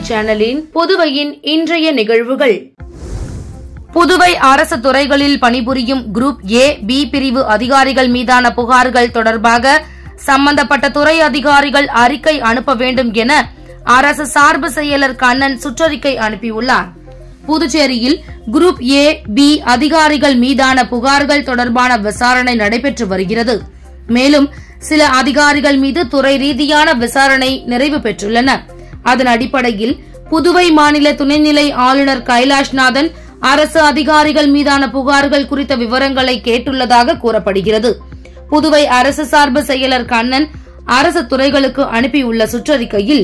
சேனலின் புதுவையின் இன்றைய நிகழ்வுகள். புதுவை அரசு துறைகளில் பணிபுரியும் குரூப் ஏ, பி பிரிவு அதிகாரிகள் மீதான புகார்கள் தொடர்பாக சம்பந்தப்பட்ட துறை அதிகாரிகள் அறிக்கை அனுப்ப வேண்டும் என அரசு சார்பு செயலர் கண்ணன் சுற்றறிக்கை அனுப்பியுள்ளார். புதுச்சேரியில் குரூப் ஏ, பி அதிகாரிகள் மீதான புகார்கள் தொடர்பான விசாரணை நடைபெற்று வருகிறது. மேலும் சில அதிகாரிகள் மீது துறை ரீதியான விசாரணை நிறைவு பெற்றுள்ளன. அதன் அடிப்படையில் புதுவை மாநில துணைநிலை ஆளுநர் கைலாஷ்நாதன் அரசு அதிகாரிகள் மீதான புகார்கள் குறித்த விவரங்களை கேட்டுள்ளதாக கூறப்படுகிறது. புதுவை அரசு சார்பு செயலர் கண்ணன் அரசு துறைகளுக்கு அனுப்பியுள்ள சுற்றறிக்கையில்,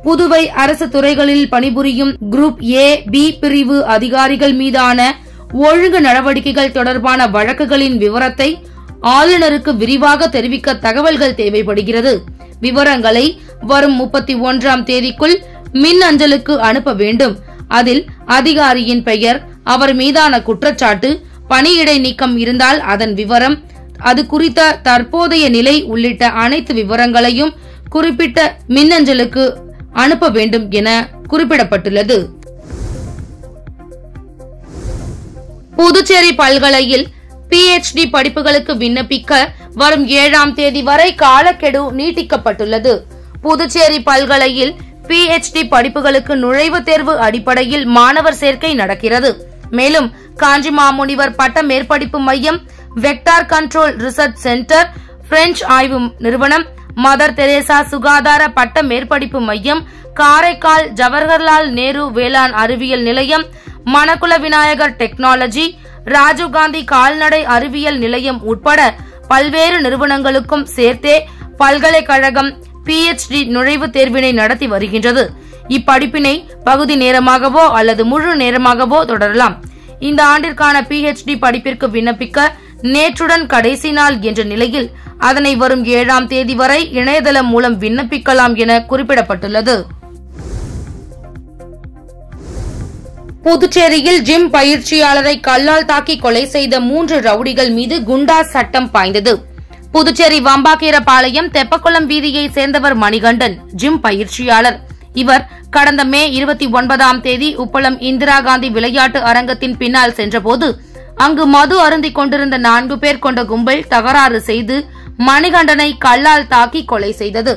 புதுவை அரசு துறைகளில் பணிபுரியும் குரூப் ஏ, பி பிரிவு அதிகாரிகள் மீதான ஒழுங்கு நடவடிக்கைகள் தொடர்பான வழக்குகளின் விவரத்தை ஆளுநருக்கு விரிவாக தெரிவிக்க தகவல்கள் தேவைப்படுகிறது. விவரங்களை வரும் 31ஆம் தேதிக்குள் மின் அஞ்சலுக்கு அனுப்ப வேண்டும். அதில் அதிகாரியின் பெயர், அவர் மீதான குற்றச்சாட்டு, பணியிடை நீக்கம் இருந்தால் அதன் விவரம், அது குறித்த தற்போதைய நிலை உள்ளிட்ட அனைத்து விவரங்களையும் குறிப்பிட்ட மின்னஞ்சலுக்கு அனுப்ப வேண்டும் என குறிப்பிடப்பட்டுள்ளது. புதுச்சேரி பல்கலையில் PhD படிப்புகளுக்கு விண்ணப்பிக்க வரும் 7ஆம் தேதி வரை காலக்கெடு நீட்டிக்கப்பட்டுள்ளது. புதுச்சேரி பல்கலையில் PhD படிப்புகளுக்கு நுழைவுத் தேர்வு அடிப்படையில் மாணவர் சேர்க்கை நடக்கிறது. மேலும் காஞ்சி மாமுனிவர் பட்ட மேற்படிப்பு மையம், vector control research centre, French ஆய்வு நிறுவனம், மதர் தெரேசா சுகாதார பட்ட மேற்படிப்பு மையம், காரைக்கால் ஜவஹர்லால் நேரு வேளாண் அறிவியல் நிலையம், மணக்குள விநாயகர் டெக்னாலஜி, ராஜீவ்காந்தி கால்நடை அறிவியல் நிலையம் உட்பட பல்வேறு நிறுவனங்களுக்கும் சேர்த்தே பல்கலைக்கழகம் PhD நுழைவுத் தேர்வினை நடத்தி வருகின்றது. இப்படிப்பினை பகுதி நேரமாகவோ அல்லது முழு நேரமாகவோ தொடரலாம். இந்த ஆண்டிற்கான PhD படிப்பிற்கு விண்ணப்பிக்க நேற்றுடன் கடைசி நாள் என்ற நிலையில் அதனை வரும் 7ஆம் தேதி வரை இணையதளம் மூலம் விண்ணப்பிக்கலாம் என குறிப்பிடப்பட்டுள்ளது. புதுச்சேரியில் ஜிம் பயிற்சியாளரை கல்லால் தாக்கி கொலை செய்த 3 ரவுடிகள் மீது குண்டாஸ் சட்டம் பாய்ந்தது. புதுச்சேரி வம்பாக்கீரபாளையம் தெப்பக்குளம் வீதியை சேர்ந்தவர் மணிகண்டன், ஜிம் பயிற்சியாளர். இவர் கடந்த மே 29ஆம் தேதி உப்பளம் இந்திரா காந்தி விளையாட்டு அரங்கத்தின் பின்னால் சென்றபோது அங்கு மது அருந்திக் கொண்டிருந்த 4 பேர் கொண்ட கும்பல் தகராறு செய்து மணிகண்டனை கல்லால் தாக்கி கொலை செய்தது.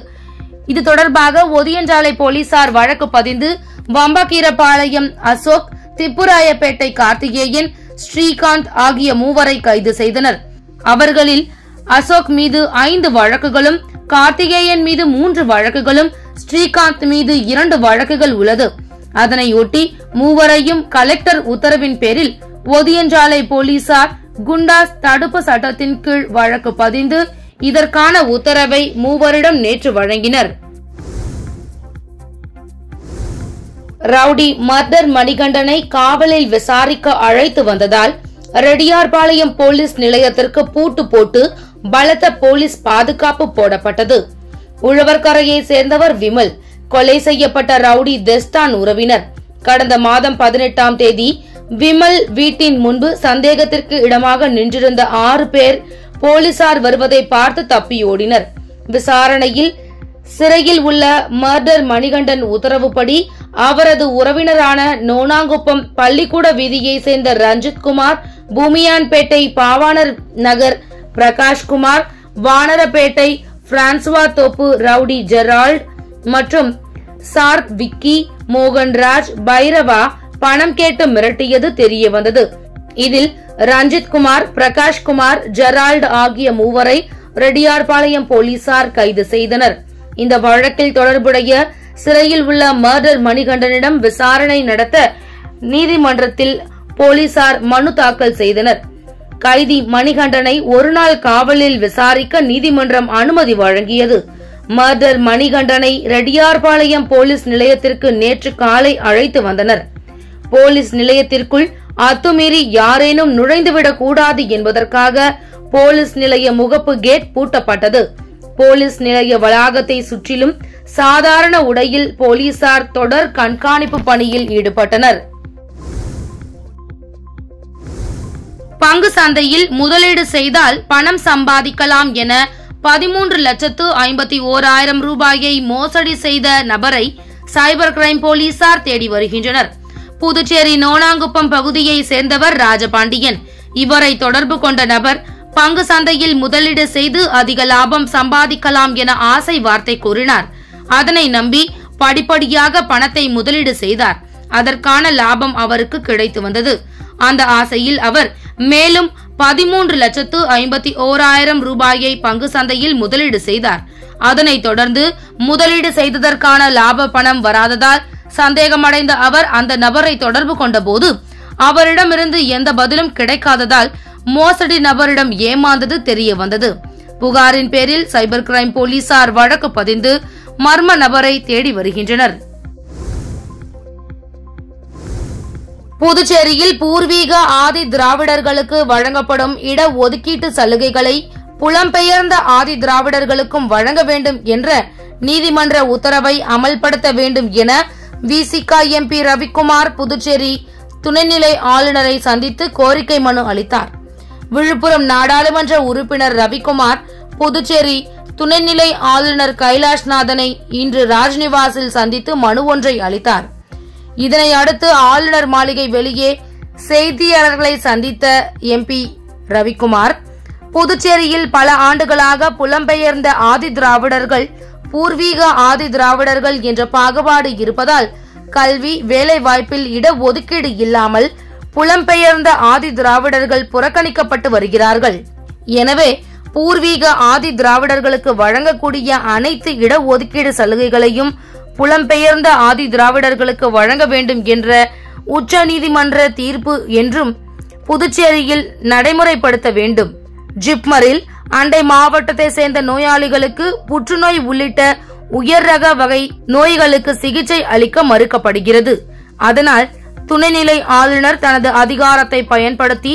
இது தொடர்பாக ஒதியஞ்சாலை போலீசார் வழக்கு பதிந்து வம்பாக்கீரபாளையம் அசோக், திப்புராயப்பேட்டை கார்த்திகேயன், ஸ்ரீகாந்த் ஆகிய 3 கைது செய்தனர். அவர்களில் அசோக் மீது 5 வழக்குகளும், கார்த்திகேயன் மீது 3 வழக்குகளும், ஸ்ரீகாந்த் மீது 2 வழக்குகள் உள்ளது. அதனையொட்டி 3 கலெக்டர் உத்தரவின் பேரில் ஒதியஞ்சாலை போலீசார் குண்டாஸ் தடுப்பு சட்டத்தின் கீழ் வழக்கு பதிந்து இதற்கான உத்தரவை 3 நேற்று வழங்கினர். ரவுடி மர்டர் மணிகண்டனை காவலில் விசாரிக்க அழைத்து வந்ததால் ரெட்டியார்பாளையம் போலீஸ் நிலையத்திற்கு பூட்டு போட்டு பலத்த போலீஸ் பாதுகாப்பு போடப்பட்டது. உழவர்கரையை சேர்ந்தவர் விமல், கொலை செய்யப்பட்ட ரவுடி தெஸ்தான் உறவினர். கடந்த மாதம் 18ஆம் தேதி விமல் வீட்டின் முன்பு சந்தேகத்திற்கு இடமாக நின்றிருந்த 6 பேர் போலீசார் வருவதை பார்த்து தப்பியோடினர். விசாரணையில் சிறையில் உள்ள மர்டர் மணிகண்டன் உத்தரவுப்படி அவரது உறவினரான நோனாங்குப்பம் பள்ளிக்கூட வீதியை சேர்ந்த ரஞ்சித்குமார், பூமியான்பேட்டை பாவாணர் நகர் பிரகாஷ்குமார், வானரப்பேட்டை பிரான்சுவா தோப்பு ரவுடி ஜெரால்ட் மற்றும் சார்க் விக்கி, மோகன்ராஜ், பைரவா பணம் கேட்டு மிரட்டியது தெரிய வந்தது. இதில் ரஞ்சித்குமார், பிரகாஷ்குமார், ஜெரால்ட் ஆகிய 3 ரெட்டியார்பாளையம் போலீசார் கைது செய்தனர். இந்த வழக்கில் தொடர்புடைய சிறையில் உள்ள மர்டர் மணிகண்டனிடம் விசாரணை நடத்த நீதிமன்றத்தில் போலீசார் மனு தாக்கல் செய்தனர். கைதி மணிகண்டனை 1 நாள் காவலில் விசாரிக்க நீதிமன்றம் அனுமதி வழங்கியது. மர்டர் மணிகண்டனை ரெட்டியார்பாளையம் போலீஸ் நிலையத்திற்கு நேற்று காலை அழைத்து வந்தனர். போலீஸ் நிலையத்திற்குள் அத்துமீறி யாரேனும் நுழைந்துவிடக் கூடாது என்பதற்காக போலீஸ் நிலைய முகப்பு கேட் பூட்டப்பட்டது. போலீஸ் நிலைய வளாகத்தை சுற்றிலும் சாதாரண உடையில் போலீசார் தொடர் கண்காணிப்பு பணியில் ஈடுபட்டனர். பங்கு சந்தையில் முதலீடு செய்தால் பணம் சம்பாதிக்கலாம் என 13,51,000 ரூபாயை மோசடி செய்த நபரை சைபர் கிரைம் போலீசார் தேடி வருகின்றனர். புதுச்சேரி நோனாங்குப்பம் பகுதியை சேர்ந்தவர் ராஜபாண்டியன். இவரை தொடர்பு கொண்ட நபர் பங்கு சந்தையில் முதலீடு செய்து அதிக லாபம் சம்பாதிக்கலாம் என ஆசை வார்த்தை கூறினார். அதனை நம்பி படிப்படியாக பணத்தை முதலீடு செய்தார். அதற்கான லாபம் அவருக்கு கிடைத்து வந்தது. அந்த ஆசையில் அவர் மேலும் 13,51,000 ரூபாயை பங்கு சந்தையில் முதலீடு செய்தார். அதனைத் தொடர்ந்து முதலீடு செய்ததற்கான லாப பணம் வராததால் சந்தேகமடைந்த அவர் அந்த நபரை தொடர்பு கொண்டபோது அவரிடமிருந்து எந்த பதிலும் கிடைக்காததால் மோசடி நபரிடம் ஏமாந்தது தெரிய வந்தது. புகாரின் பேரில் சைபர் கிரைம் போலீசார் வழக்கு பதிந்து மர்ம நபரை தேடி வருகின்றனர். புதுச்சேரியில் பூர்வீக ஆதி திராவிடர்களுக்கு வழங்கப்படும் இட ஒதுக்கீட்டு சலுகைகளை புலம்பெயர்ந்த ஆதி திராவிடர்களுக்கும் வழங்க வேண்டும் என்ற நீதிமன்ற உத்தரவை அமல்படுத்த வேண்டும் என விசிக எம்பி ரவிக்குமார் புதுச்சேரி துணைநிலை ஆளுநரை சந்தித்து கோரிக்கை மனு அளித்தார். விழுப்புரம் நாடாளுமன்ற உறுப்பினர் ரவிக்குமார் புதுச்சேரி துணைநிலை ஆளுநர் கைலாஷ்நாதனை இன்று ராஜ்நிவாசில் சந்தித்து மனு ஒன்றை அளித்தார். இதனை அடுத்து ஆளுநர் மாளிகை வெளியே செய்தியாளர்களை சந்தித்த எம்பி ரவிக்குமார், புதுச்சேரியில் பல ஆண்டுகளாக புலம்பெயர்ந்த ஆதி திராவிடர்கள், பூர்வீக ஆதி திராவிடர்கள் என்ற பாகுபாடு இருப்பதால் கல்வி வேலை வாய்ப்பில் இட ஒதுக்கீடு இல்லாமல் புலம்பெயர்ந்த ஆதி திராவிடர்கள் புறக்கணிக்கப்பட்டு வருகிறார்கள். எனவே பூர்வீக ஆதி திராவிடர்களுக்கு வழங்கக்கூடிய அனைத்து இட ஒதுக்கீடு சலுகைகளையும் புலம்பெயர்ந்த ஆதி திராவிடர்களுக்கு வழங்க வேண்டும் என்ற உச்சநீதிமன்ற தீர்ப்பு என்றும் புதுச்சேரியில் நடைமுறைப்படுத்த வேண்டும். ஜிப்மரில் அண்டை மாவட்டத்தை சேர்ந்த நோயாளிகளுக்கு புற்றுநோய் உள்ளிட்ட உயர் ரக வகை நோய்களுக்கு சிகிச்சை அளிக்க மறுக்கப்படுகிறது. அதனால் துணைநிலை ஆளுநர் தனது அதிகாரத்தை பயன்படுத்தி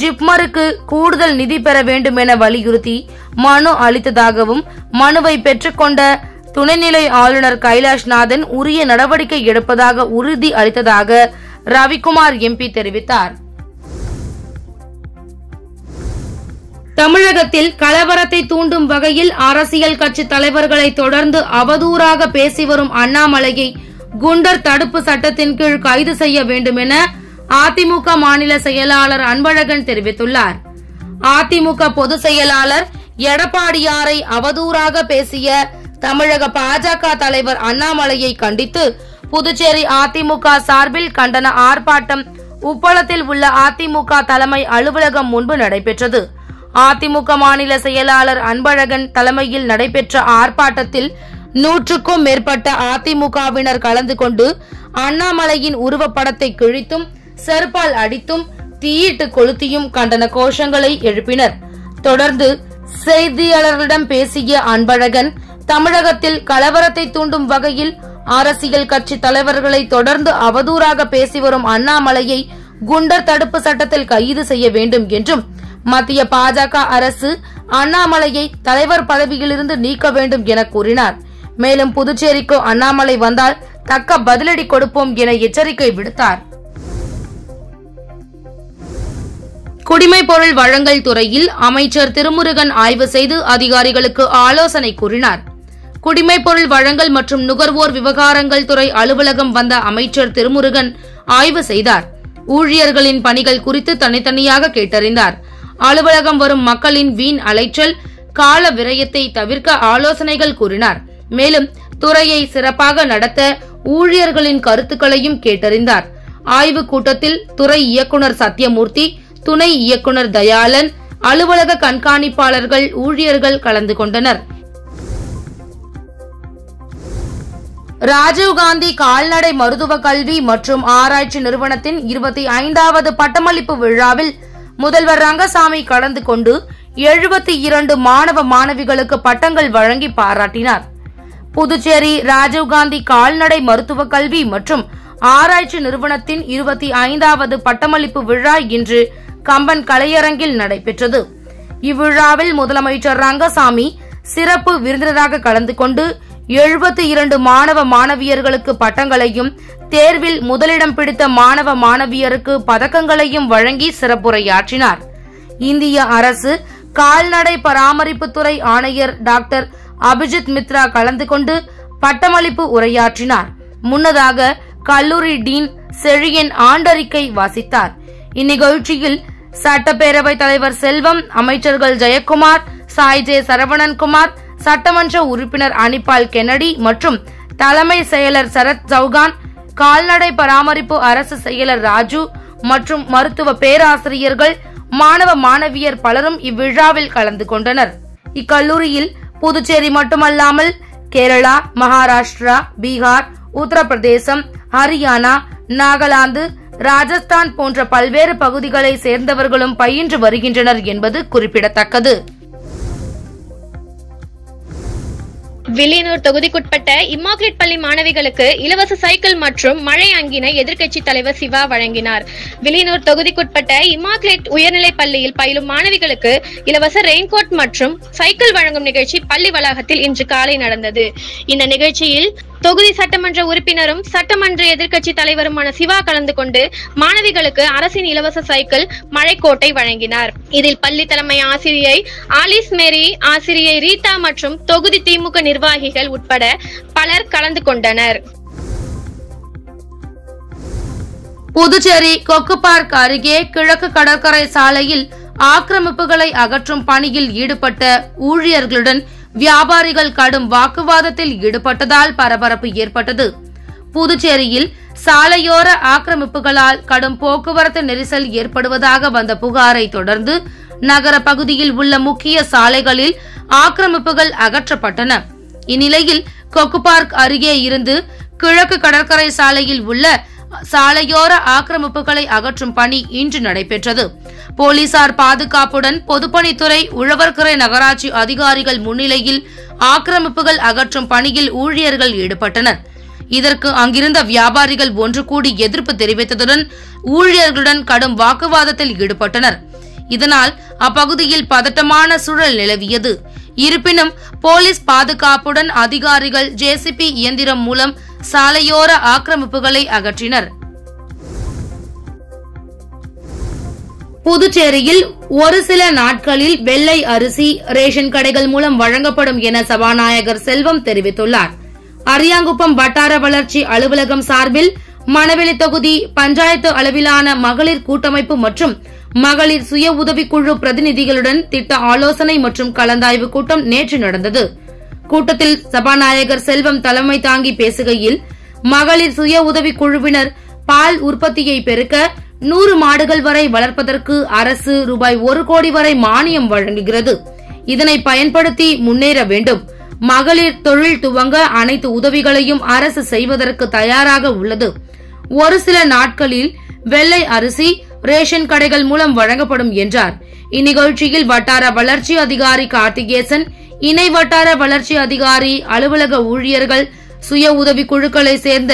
ஜிப்மருக்கு கூடுதல் நிதி பெற வேண்டும் என வலியுறுத்தி மனு அளித்ததாகவும் மனுவை பெற்றுக்கொண்ட துணைநிலை ஆளுநர் கைலாஷ்நாதன் உரிய நடவடிக்கை எடுப்பதாக உறுதி அளித்ததாக ரவிக்குமார் எம்பி தெரிவித்தார். தமிழகத்தில் கலவரத்தை தூண்டும் வகையில் அரசியல் கட்சி தலைவர்களை தொடர்ந்து அவதூறாக பேசி வரும் அண்ணாமலையை குண்டர் தடுப்பு சட்டத்தின் கீழ் கைது செய்ய வேண்டும் என அதிமுக மாநில செயலாளர் அன்பழகன் தெரிவித்துள்ளார். அதிமுக பொதுச் செயலாளர் எடப்பாடியாரை அவதூறாக பேசிய தமிழக பாஜக தலைவர் அண்ணாமலையை கண்டித்து புதுச்சேரி அதிமுக சார்பில் கண்டன ஆர்ப்பாட்டம் உப்பளத்தில் உள்ள அதிமுக தலைமை அலுவலகம் முன்பு நடைபெற்றது. அதிமுக மாநில செயலாளர் அன்பழகன் தலைமையில் நடைபெற்ற ஆர்ப்பாட்டத்தில் 100க்கும் மேற்பட்ட அதிமுகவினர் கலந்து கொண்டு அண்ணாமலையின் உருவப்படத்தை கிழித்தும் செருப்பால் அடித்தும் தீயிட்டு கொளுத்தியும் கண்டன கோஷங்களை எழுப்பினர். தொடர்ந்து செய்தியாளர்களிடம் பேசிய அன்பழகன், தமிழகத்தில் கலவரத்தை தூண்டும் வகையில் அரசியல் கட்சி தலைவர்களை தொடர்ந்து அவதூறாக பேசி வரும் அண்ணாமலையை குண்டர் தடுப்பு சட்டத்தில் கைது செய்ய வேண்டும் என்றும் மத்திய பாஜக அரசு அண்ணாமலையை தலைவர் பதவியிலிருந்து நீக்க வேண்டும் என கூறினார். மேலும் புதுச்சேரிக்கு அண்ணாமலை வந்தால் தக்க பதிலடி கொடுப்போம் என எச்சரிக்கை விடுத்தார். குடிமைப் பொருள் வழங்கல் துறையில் அமைச்சர் திருமுருகன் ஆய்வு செய்து அதிகாரிகளுக்கு ஆலோசனை கூறினார். குடிமைப் பொருள் வழங்கல் மற்றும் நுகர்வோர் விவகாரங்கள் துறை அலுவலகம் வந்த அமைச்சர் திருமுருகன் ஆய்வு செய்தார். ஊழியர்களின் பணிகள் குறித்து தனித்தனியாக கேட்டறிந்தார். அலுவலகம் வரும் மக்களின் வீண் அலைச்சல், கால விரயத்தை தவிர்க்க ஆலோசனைகள் கூறினார். மேலும் துறையை சிறப்பாக நடத்த ஊழியர்களின் கருத்துக்களையும் கேட்டறிந்தார். ஆய்வுக் கூட்டத்தில் துறை இயக்குநர் சத்யமூர்த்தி, துணை இயக்குநர் தயாளன், அலுவலக கண்காணிப்பாளர்கள், ஊழியர்கள் கலந்து கொண்டனர். ராஜீவ்காந்தி கால்நடை மருத்துவ கல்வி மற்றும் ஆராய்ச்சி நிறுவனத்தின் 25வது பட்டமளிப்பு விழாவில் முதல்வர் ரங்கசாமி கலந்து கொண்டு 72 மாணவ மாணவிகளுக்கு பட்டங்கள் வழங்கி பாராட்டினார். புதுச்சேரி ராஜீவ்காந்தி கால்நடை மருத்துவ கல்வி மற்றும் ஆராய்ச்சி நிறுவனத்தின் 25வது பட்டமளிப்பு விழா இன்று கம்பன் கலையரங்கில் நடைபெற்றது. இவ்விழாவில் முதலமைச்சர் ரங்கசாமி சிறப்பு விருந்தினராக கலந்து கொண்டு 72 மாணவ மாணவியர்களுக்கு பட்டங்களையும் தேர்வில் முதலிடம் பிடித்த மாணவ மாணவியருக்கு பதக்கங்களையும் வழங்கி சிறப்புரையாற்றினார். இந்திய அரசு கால்நடை பராமரிப்புத்துறை ஆணையர் டாக்டர் அபிஜித் மித்ரா கலந்து கொண்டு பட்டமளிப்பு உரையாற்றினார். முன்னதாக கல்லூரி டீன் செழியன் ஆண்டறிக்கை வாசித்தார். இந்நிகழ்ச்சியில் சட்டப்பேரவைத் தலைவர் செல்வம், அமைச்சர்கள் ஜெயக்குமார், சாய் ஜே சரவணன்குமார், சட்டமன்ற உறுப்பினர் அனிபால் கென்னடி மற்றும் தலைமை செயலர் சரத் சௌகான், கால்நடை பராமரிப்பு அரசு செயலர் ராஜு மற்றும் மருத்துவ பேராசிரியர்கள், மாணவ மாணவியர் பலரும் இவ்விழாவில் கலந்து கொண்டனர். இக்கல்லூரியில் புதுச்சேரி மட்டுமல்லாமல் கேரளா, மகாராஷ்டிரா, பீகார், உத்தரப்பிரதேசம், ஹரியானா, நாகாலாந்து, ராஜஸ்தான் போன்ற பல்வேறு பகுதிகளை சேர்ந்தவர்களும் பயின்று வருகின்றனர் என்பது குறிப்பிடத்தக்கது. வில்லியனூர் தொகுதிக்குட்பட்ட இம்மாக்குலேட் பள்ளி மாணவிகளுக்கு இலவச சைக்கிள் மற்றும் மழை அங்கினை எதிர்க்கட்சி தலைவர் சிவா வழங்கினார். வில்லியனூர் தொகுதிக்குட்பட்ட இம்மாக்குலேட் உயர்நிலைப் பள்ளியில் பயிலும் மாணவிகளுக்கு இலவச ரெயின்கோட் மற்றும் சைக்கிள் வழங்கும் நிகழ்ச்சி பள்ளி வளாகத்தில் இன்று காலை நடந்தது. இந்த நிகழ்ச்சியில் தொகுதி சட்டமன்ற உறுப்பினரும் சட்டமன்ற எதிர்க்கட்சி தலைவருமான சிவா கலந்து கொண்டு மாணவிகளுக்கு அரசின் இலவச சைக்கிள், மழைக்கோட்டை வழங்கினார். இதில் பள்ளி தலைமை ஆசிரியை ஆலிஸ் மேரி, ஆசிரியை ரீதா மற்றும் தொகுதி திமுக நிர்வாகிகள் உட்பட பலர் கலந்து கொண்டனர். புதுச்சேரி கொக்கு பார்க் அருகே கிழக்கு கடற்கரை சாலையில் ஆக்கிரமிப்புகளை அகற்றும் பணியில் ஈடுபட்ட ஊழியர்களுடன் வியாபாரிகள் கடும் வாக்குவாதத்தில் ஈடுபட்டதால் பரபரப்பு ஏற்பட்டது. புதுச்சேரியில் சாலையோர ஆக்கிரமிப்புகளால் கடும் போக்குவரத்து நெரிசல் ஏற்படுவதாக வந்த புகாரை தொடர்ந்து நகர பகுதியில் உள்ள முக்கிய சாலைகளில் ஆக்கிரமிப்புகள் அகற்றப்பட்டன. இந்நிலையில் கொக்கு பார்க் அருகே இருந்து கிழக்கு கடற்கரை சாலையில் உள்ள சாலையோர ஆக்கிரமிப்புகளை அகற்றும் பணி இன்று நடைபெற்றது. போலீசார் பாதுகாப்புடன் பொதுப்பணித்துறை, உழவர்கரை நகராட்சி அதிகாரிகள் முன்னிலையில் ஆக்கிரமிப்புகள் அகற்றும் பணியில் ஊழியர்கள் ஈடுபட்டனர். இதற்கு அங்கிருந்த வியாபாரிகள் ஒன்று கூடி எதிர்ப்பு தெரிவித்ததுடன் ஊழியர்களுடன் கடும் வாக்குவாதத்தில் ஈடுபட்டனர். இதனால் அப்பகுதியில் பதட்டமான சூழல் நிலவியது. இருப்பினும் போலீஸ் பாதுகாப்புடன் அதிகாரிகள் ஜேசிபி இயந்திரம் மூலம் சாலையோர ஆக்கிரமிப்புகளை அகற்றினர். புதுச்சேரியில் ஒரு சில நாட்களில் வெள்ளை அரிசி ரேஷன் கடைகள் மூலம் வழங்கப்படும் என சபாநாயகர் செல்வம் தெரிவித்துள்ளார். அரியாங்குப்பம் வட்டார வளர்ச்சி அலுவலகம் சார்பில் மணவெளி தொகுதி பஞ்சாயத்து அளவிலான மகளிர் கூட்டமைப்பு மற்றும் மகளிர் சுய உதவிக்குழு பிரதிநிதிகளுடன் திட்ட ஆலோசனை மற்றும் கலந்தாய்வு கூட்டம் நேற்று நடந்தது. கூட்டத்தில் சபாநாயகர் செல்வம் தலைமை தாங்கி பேசுகையில், மகளிர் சுய உதவிக்குழுவினர் பால் உற்பத்தியை பெருக்க 100 மாடுகள் வரை வளர்ப்பதற்கு அரசு ரூபாய் 1 கோடி வரை மானியம் வழங்குகிறது. இதனை பயன்படுத்தி முன்னேற வேண்டும். மகளிர் தொழில் துவங்க அனைத்து உதவிகளையும் அரசு செய்வதற்கு தயாராக உள்ளது. ஒரு சில நாட்களில் வெள்ளை அரிசி ரேஷன் கடைகள் மூலம் வழங்கப்படும் என்றார். இந்நிகழ்ச்சியில் வட்டார வளர்ச்சி அதிகாரி கார்த்திகேசன், இணை வட்டார வளர்ச்சி அதிகாரி, அலுவலக ஊழியர்கள், சுய உதவி குழுக்களை சேர்ந்த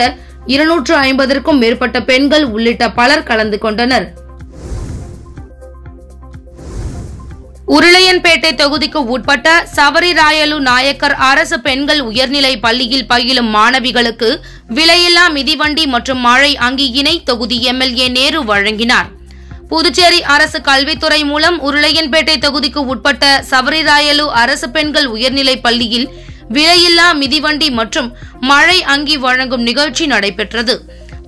250க்கும் மேற்பட்ட பெண்கள் உள்ளிட்ட பலர் கலந்து கொண்டனர். உருளையன்பேட்டை தொகுதிக்கு உட்பட்ட சவரிராயலு நாயக்கர் அரசு பெண்கள் உயர்நிலை பள்ளியில் பயிலும் மாணவிகளுக்கு விலையில்லா மிதிவண்டி மற்றும் மழை அங்கியினை தொகுதி எம்எல்ஏ நேரு வழங்கினார். புதுச்சேரி அரசு கல்வித்துறை மூலம் உருளையன்பேட்டை தொகுதிக்கு உட்பட்ட சவரிராயலு அரசு பெண்கள் உயர்நிலை பள்ளியில் விலையில்லா மிதிவண்டி மற்றும் மழை அங்கி வழங்கும் நிகழ்ச்சி நடைபெற்றது.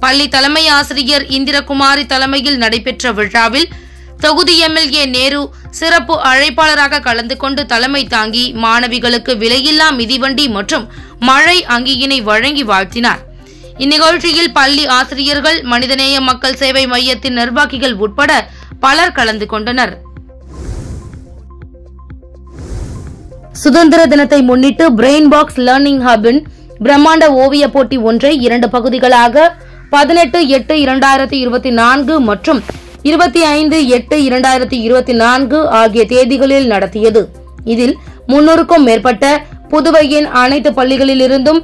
பள்ளி தலைமை ஆசிரியர் இந்திரகுமாரி தலைமையில் நடைபெற்ற விழாவில் தொகுதி எம்எல்ஏ நேரு சிறப்பு அழைப்பாளராக கலந்து கொண்டு தலைமை தாங்கி மாணவிகளுக்கு விலையில்லா மிதிவண்டி மற்றும் மழை அங்கியினை வழங்கி வாழ்த்தினார். இந்நிகழ்ச்சியில் பள்ளி ஆசிரியர்கள், மனிதநேய மக்கள் சேவை மையத்தின் நிர்வாகிகள் உட்பட பலர் கலந்து கொண்டனர். சுதந்திர தினத்தை முன்னிட்டு பிரெயின் பாக்ஸ் லேர்னிங் ஹபின் பிரம்மாண்ட ஓவிய போட்டி ஒன்றை 2 பகுதிகளாக 18/8/2024 மற்றும் 25/8/2024 ஆகிய தேதிகளில் நடத்தியது. இதில் 300க்கும் மேற்பட்ட புதுவையின் அனைத்து பள்ளிகளிலிருந்தும்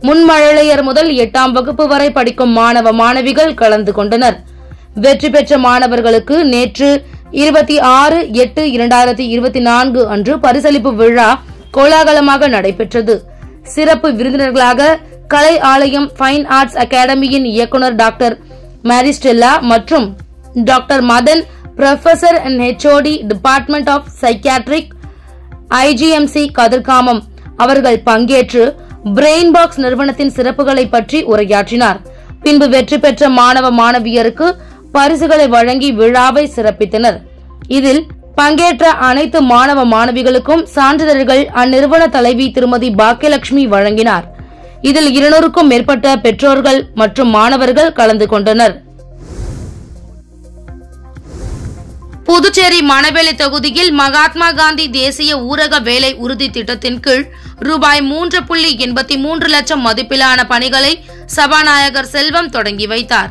முன்மழலையர் முதல் 8ஆம் வகுப்பு வரை படிக்கும் மாணவ மாணவிகள் கலந்து கொண்டனர். வெற்றி பெற்ற மாணவர்களுக்கு நேற்று 26/8/2024 அன்று பரிசளிப்பு விழா கோலாகலமாக நடைபெற்றது. சிறப்பு விருந்தினர்களாக கலை ஆலயம் ஃபைன் ஆர்ட்ஸ் அகாடமியின் இயக்குநர் டாக்டர் மேரிஸ்டெல்லா மற்றும் doctor Madan, professor and HOD department of psychiatric, IGMC Kathirkamam அவர்கள் பங்கேற்று பிரெயின் பாக்ஸ் நிறுவனத்தின் சிறப்புகளை பற்றி உரையாற்றினார். பின்பு வெற்றி பெற்ற மாணவ மாணவியருக்கு பரிசுகளை வழங்கி விழாவை சிறப்பித்தனர். இதில் பங்கேற்ற அனைத்து மாணவ மாணவிகளுக்கும் சான்றிதழ்கள் அந்நிறுவன தலைவி திருமதி பாக்கியலட்சுமி வழங்கினார். இதில் 200க்கும் மேற்பட்ட பெற்றோர்கள் மற்றும் மாணவர்கள் கலந்து கொண்டனர். புதுச்சேரி மணவெளி தொகுதியில் மகாத்மா காந்தி தேசிய ஊரக வேலை உறுதி திட்டத்தின் கீழ் ரூபாய் 3.83 லட்சம் மதிப்பிலான பணிகளை சபாநாயகர் செல்வம் தொடங்கி வைத்தார்.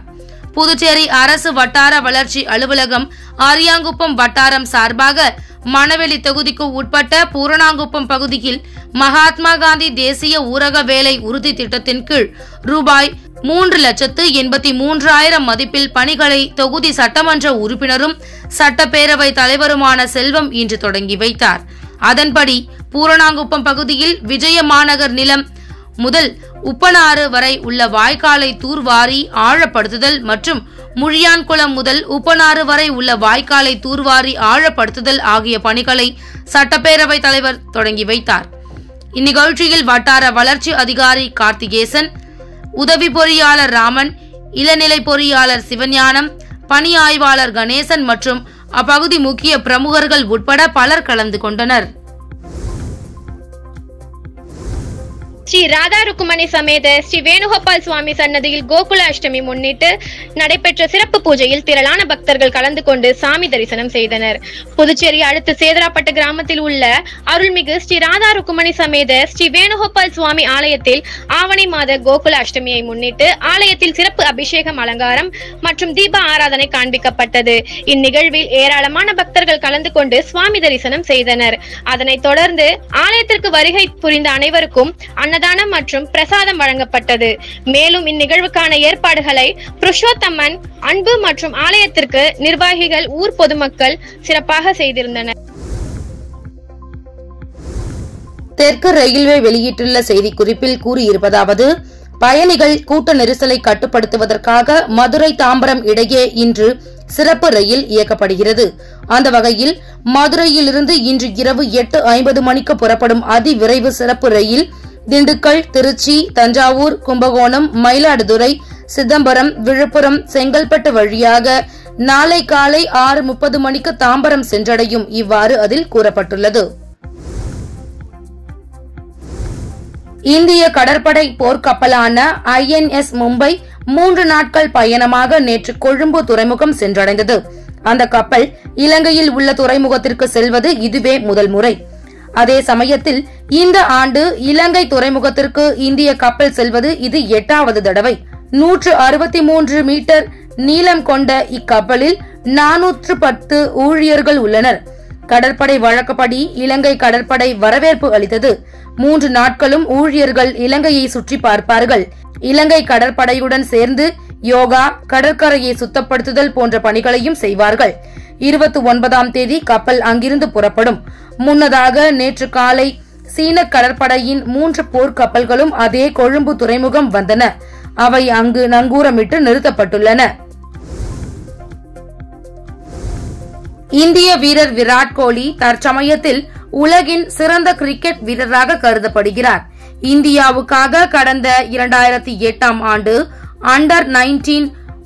புதுச்சேரி அரசு வட்டார வளர்ச்சி அலுவலகம் ஆரியாங்குப்பம் வட்டாரம் சார்பாக மணவெளி தொகுதிக்கு உட்பட்ட பூரணாங்குப்பம் பகுதியில் மகாத்மா காந்தி தேசிய ஊரக வேலை உறுதி திட்டத்தின் கீழ் ரூபாய் 3,83,000 மதிப்பில் பணிகளை தொகுதி சட்டமன்ற உறுப்பினரும் சட்டப்பேரவை தலைவருமான செல்வம் இன்று தொடங்கி வைத்தார். அதன்படி பூரணாங்குப்பம் பகுதியில் விஜய மாநகர் நிலம் முதல் உப்பனாறு வரை உள்ள வாய்க்காலை தூர்வாரி ஆழப்படுத்துதல் மற்றும் முழியான்குளம் முதல் உப்பனாறு வரை உள்ள வாய்க்காலை தூர்வாரி ஆழப்படுத்துதல் ஆகிய பணிகளை சட்டப்பேரவை தலைவர் தொடங்கி வைத்தார். இந்நிகழ்ச்சியில் வட்டார வளர்ச்சி அதிகாரி கார்த்திகேசன், உதவி பொறியாளர் ராமன், இளநிலை பொறியாளர் சிவஞானம், பணி ஆய்வாளர் கணேசன் மற்றும் அப்பகுதி முக்கிய பிரமுகர்கள் உட்பட பலர் கலந்து கொண்டனர். ஸ்ரீ ராதா ருக்குமணி சமேத ஸ்ரீ வேணுகோபால் சுவாமி சன்னதியில் கோகுல அஷ்டமி முன்னிட்டு நடைபெற்ற சிறப்பு பூஜையில் திரளான பக்தர்கள் கலந்து கொண்டு சாமி தரிசனம் செய்தனர். புதுச்சேரி அடுத்த சேதராப்பட்டு கிராமத்தில் உள்ள அருள்மிகு ஸ்ரீ ராதா ருக்குமணி சமேத ஸ்ரீ வேணுகோபால் சுவாமி ஆலயத்தில் ஆவணி மாத கோகுல அஷ்டமியை முன்னிட்டு ஆலயத்தில் சிறப்பு அபிஷேகம், அலங்காரம் மற்றும் தீப ஆராதனை காண்பிக்கப்பட்டது. இந்நிகழ்வில் ஏராளமான பக்தர்கள் கலந்து கொண்டு சுவாமி தரிசனம் செய்தனர். அதனைத் தொடர்ந்து ஆலயத்திற்கு வருகை புரிந்த அனைவருக்கும் அன்னதானம் மற்றும் பிரசாதம் வழங்கப்பட்டது. மேலும் இந்நிகழ்வுக்கான ஏற்பாடுகளை புருஷோத்தமன், அன்பு மற்றும் ஆலயத்திற்கு நிர்வாகிகள், ஊர் பொதுமக்கள் சிறப்பாக செய்திருந்தனர். தெற்கு ரயில்வே வெளியிட்டுள்ள செய்திக்குறிப்பில் கூறியிருப்பதாவது: பயணிகள் கூட்ட நெரிசலை கட்டுப்படுத்துவதற்காக மதுரை தாம்பரம் இடையே இன்று சிறப்பு ரயில் இயக்கப்படுகிறது. அந்த வகையில் மதுரையிலிருந்து இன்று இரவு 8:50 மணிக்கு புறப்படும் அதிவிரைவு சிறப்பு ரயில் திண்டுக்கல், திருச்சி, தஞ்சாவூர், கும்பகோணம், மயிலாடுதுறை, சிதம்பரம், விழுப்புரம், செங்கல்பட்டு வழியாக நாளை காலை 6:30 மணிக்கு தாம்பரம் சென்றடையும். இவ்வாறு அதில் கூறப்பட்டுள்ளது. இந்திய கடற்படை போர்க்கப்பலான INS மும்பை 3 நாட்கள் பயணமாக நேற்று கொழும்பு துறைமுகம் சென்றடைந்தது. அந்த கப்பல் இலங்கையில் உள்ள துறைமுகத்திற்கு செல்வது இதுவே முதல் முறை. அதே சமயத்தில் இந்த ஆண்டு இலங்கை துறைமுகத்திற்கு இந்திய கப்பல் செல்வது இது 8வது தடவை. 163 மீட்டர் நீளம் கொண்ட இக்கப்பலில் 410 ஊழியர்கள் உள்ளனர். கடற்படை வழக்கப்படி இலங்கை கடற்படை வரவேற்பு அளித்தது. 3 நாட்களும் ஊழியர்கள் இலங்கையை சுற்றி பார்ப்பார்கள். இலங்கை கடற்படையுடன் சேர்ந்து யோகா, கடற்கரையை சுத்தப்படுத்துதல் போன்ற பணிகளையும் செய்வார்கள். 29ஆம் தேதி கப்பல் அங்கிருந்து புறப்படும். முன்னதாக நேற்று காலை சீன கடற்படையின் 3 போர்க்கப்பல்களும் அதே கொழும்பு துறைமுகம் வந்தன. அவை அங்கு நங்கூரமிட்டு நிறுத்தப்பட்டுள்ளன. இந்திய வீரர் விராட் கோலி தற்சமயத்தில் உலகின் சிறந்த கிரிக்கெட் வீரராக கருதப்படுகிறார். இந்தியாவுக்காக கடந்த 2008ஆம் ஆண்டு அண்டர்-19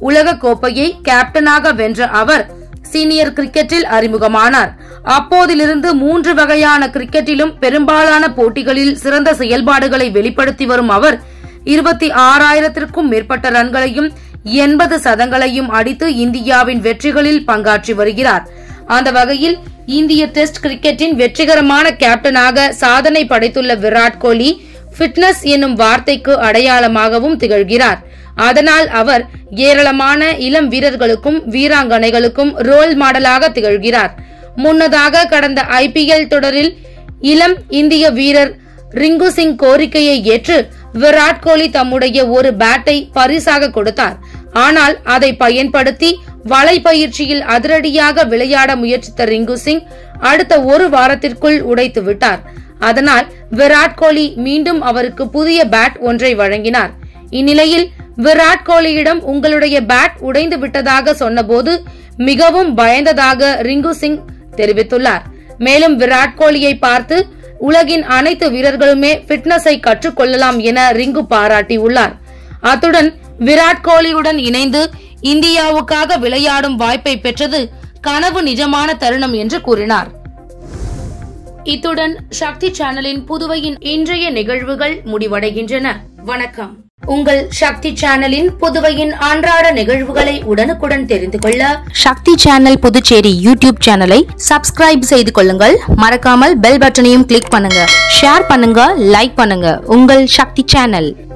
உலக கோப்பையை கேப்டனாக வென்ற அவர் சீனியர் கிரிக்கெட்டில் அறிமுகமானார். அப்போதிலிருந்து 3 வகையான கிரிக்கெட்டிலும் பெரும்பாலான போட்டிகளில் சிறந்த செயல்பாடுகளை வெளிப்படுத்தி வரும் அவர் 26,000க்கும் மேற்பட்ட ரன்களையும் 80 சதங்களையும் அடித்து இந்தியாவின் வெற்றிகளில் பங்காற்றி வருகிறார். அந்த வகையில் இந்திய டெஸ்ட் கிரிக்கெட்டின் வெற்றிகரமான கேப்டனாக சாதனை படைத்துள்ள விராட் கோலி ஃபிட்னஸ் என்னும் வார்த்தைக்கு அடையாளமாகவும் திகழ்கிறார். அதனால் அவர் ஏராளமான இளம் வீரர்களுக்கும் வீராங்கனைகளுக்கும் ரோல் மாடலாக திகழ்கிறார். முன்னதாக கடந்த IPL தொடரில் இளம் இந்திய வீரர் ரிங்கு சிங் கோரிக்கையை ஏற்று விராட் கோலி தம்முடைய ஒரு பேட்டை பரிசாக கொடுத்தார். ஆனால் அதை பயன்படுத்தி வலை பயிற்சியில் அதிரடியாக விளையாட முயற்சித்த ரிங்கு சிங் அடுத்த ஒரு வாரத்திற்குள் உடைத்து விட்டார். அதனால் விராட் கோலி மீண்டும் அவருக்கு புதிய பேட் ஒன்றை வழங்கினார். இந்நிலையில் விராட் கோலியிடம் உங்களுடைய பேட் உடைந்து விட்டதாக சொன்னபோது மிகவும் பயந்ததாக ரிங்கு சிங் தெரிவித்துள்ளார். மேலும் விராட் கோலியை பார்த்து உலகின் அனைத்து வீரர்களுமே பிட்னஸை கற்றுக்கொள்ளலாம் என ரிங்கு பாராட்டியுள்ளார். அத்துடன் விராட் கோலியுடன் இணைந்து இந்தியாவுக்காக விளையாடும் வாய்ப்பை பெற்றது கனவு நிஜமான தருணம் என்று கூறினார். இத்துடன் சக்தி சேனலின் புதுவையின் இன்றைய நிகழ்வுகள் முடிவடைகின்றன. வணக்கம். உங்கள் சக்தி சேனலின் புதுவையின் அன்றாட நிகழ்வுகளை உடனுக்குடன் தெரிந்து கொள்ள சக்தி சேனல் புதுச்சேரி யூடியூப் சேனலை சப்ஸ்கிரைப் செய்து கொள்ளுங்கள். மறக்காமல் பெல் பட்டனையும் கிளிக் பண்ணுங்க, ஷேர் பண்ணுங்க, லைக் பண்ணுங்க. உங்கள் சக்தி சேனல்.